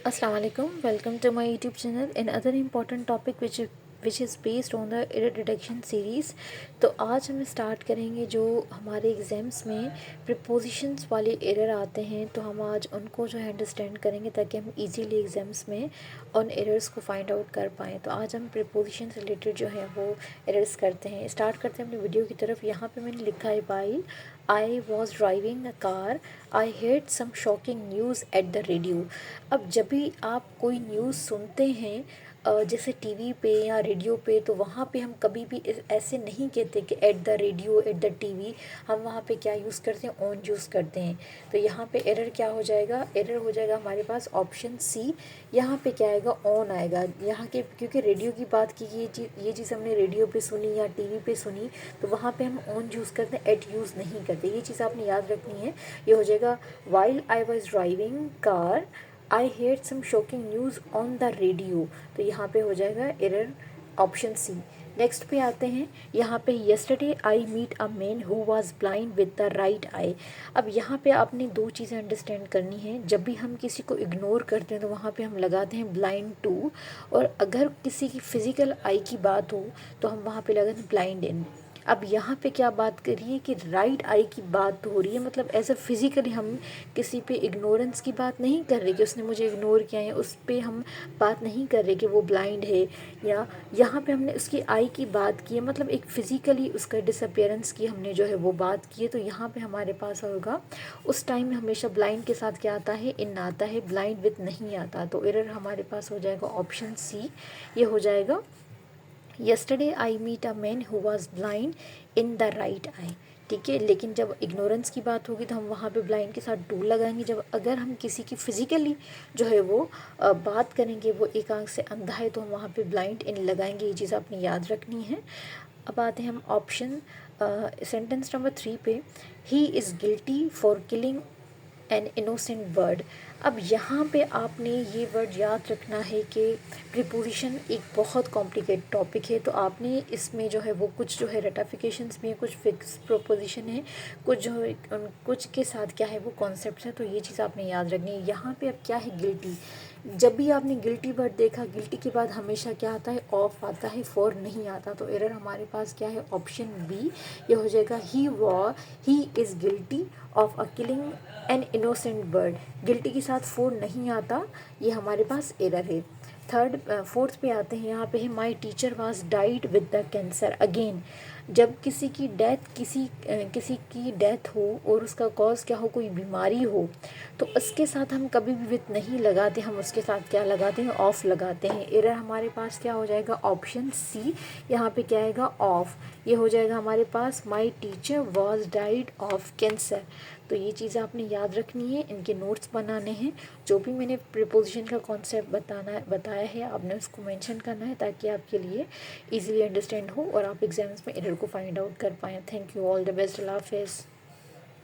Assalamu alaikum. Welcome to my YouTube channel. Another important topic which is based on the error detection series. तो आज हम start करेंगे जो हमारे exams में प्रीपोजिशंस वाले एरर आते हैं, तो हम आज उनको जो है अंडरस्टैंड करेंगे ताकि हम इजीली एग्ज़ाम्स में उन एरर्स को फाइंड आउट कर पाएँ। तो आज हम प्रीपोजिशन से रिलेटेड जो है वो एरर्स करते हैं। स्टार्ट करते हैं अपनी वीडियो की तरफ। यहाँ पे मैंने लिखा है by I was driving a car I heard some shocking news at the radio. अब जब भी आप कोई न्यूज़ सुनते हैं जैसे टीवी पे या रेडियो पे, तो वहाँ पे हम कभी भी ऐसे नहीं कहते कि eight the radio at the TV. हम वहाँ पे क्या यूज़ करते हैं? ऑन यूज़ करते हैं। तो यहाँ पे एरर क्या हो जाएगा? एरर हो जाएगा हमारे पास ऑप्शन सी। यहाँ पे क्या आएगा? ऑन आएगा। यहाँ के क्योंकि रेडियो की बात की, ये चीज़ हमने रेडियो पे सुनी या टीवी पे सुनी, तो वहाँ पे हम ऑन यूज़ करते हैं, एट यूज़ नहीं करते। ये चीज़ आपने याद रखनी है। ये हो जाएगा while I was driving car I heard some shocking news on the radio. तो यहाँ पे हो जाएगा एरर ऑप्शन सी। नेक्स्ट पे आते हैं। यहाँ पे yesterday I meet a man who was blind with the right eye. अब यहाँ पे आपने दो चीज़ें अंडरस्टैंड करनी है। जब भी हम किसी को इग्नोर करते हैं तो वहाँ पे हम लगाते हैं ब्लाइंड टू, और अगर किसी की फिज़िकल आई की बात हो तो हम वहाँ पे लगाते हैं ब्लाइंड इन। अब यहाँ पे क्या बात करिए कि राइट आई की बात हो रही है, मतलब एज अ फिज़िकली हम किसी पे इग्नोरेंस की बात नहीं कर रहे कि उसने मुझे इग्नोर किया है, उस पे हम बात नहीं कर रहे कि वो ब्लाइंड है। या यहाँ पे हमने उसकी आई की बात की है, मतलब एक फ़िज़िकली उसका डिसअपियरेंस की हमने जो है वो बात की है। तो यहाँ पे हमारे पास होगा उस टाइम में हमेशा ब्लाइंड के साथ क्या आता है? इन आता है, ब्लाइंड विथ नहीं आता। तो एरर हमारे पास हो जाएगा ऑप्शन सी। ये हो जाएगा yesterday I meet a man who was blind in the right eye. ठीक है, लेकिन जब इग्नोरेंस की बात होगी तो हम वहाँ पे ब्लाइंड के साथ डू लगाएंगे। जब अगर हम किसी की फिज़िकली जो है वो बात करेंगे, वो एक आंख से अंधा है, तो हम वहाँ पे ब्लाइंड इन लगाएंगे। ये चीज़ आपने याद रखनी है। अब आते हैं हम ऑप्शन सेंटेंस नंबर 3 पे। ही is guilty for killing an innocent bird. अब यहाँ पे आपने ये वर्ड याद रखना है कि प्रीपोजिशन एक बहुत कॉम्प्लिकेटेड टॉपिक है, तो आपने इसमें जो है वो कुछ जो है रेटाफिकेशंस भी हैं, कुछ फिक्स प्रोपोजिशन है, कुछ जो है कुछ के साथ क्या है वो कॉन्सेप्ट है। तो ये चीज़ आपने याद रखनी है। यहाँ पे अब क्या है? गिल्टी। जब भी आपने गिल्टी वर्ड देखा, गिल्टी के बाद हमेशा क्या आता है? ऑफ आता है, फॉर नहीं आता। तो एरर हमारे पास क्या है? Option B. ये हो जाएगा he is guilty of a killing an innocent bird. Guilty के साथ फोर नहीं आता, ये हमारे पास एरर है। फोर्थ पे आते हैं। यहाँ पे है my teacher was died with the cancer. Again, जब किसी की डेथ हो और उसका कॉज क्या हो? कोई बीमारी हो, तो उसके साथ हम कभी भी विथ नहीं लगाते, हम उसके साथ क्या लगाते हैं? ऑफ लगाते हैं। एरर हमारे पास क्या हो जाएगा? Option C. यहाँ पे क्या आएगा? ऑफ। ये हो जाएगा हमारे पास my teacher was died of cancer. तो ये चीज़ आपने याद रखनी है, इनके नोट्स बनाने हैं। जो भी मैंने प्रीपोजिशन का कॉन्सेप्ट बताया है, आपने उसको मेंशन करना है ताकि आपके लिए इजीली अंडरस्टैंड हो और आप एग्जाम्स में एरर को फाइंड आउट कर पाएँ। Thank you, all the best, अल्लाह हाफिज़।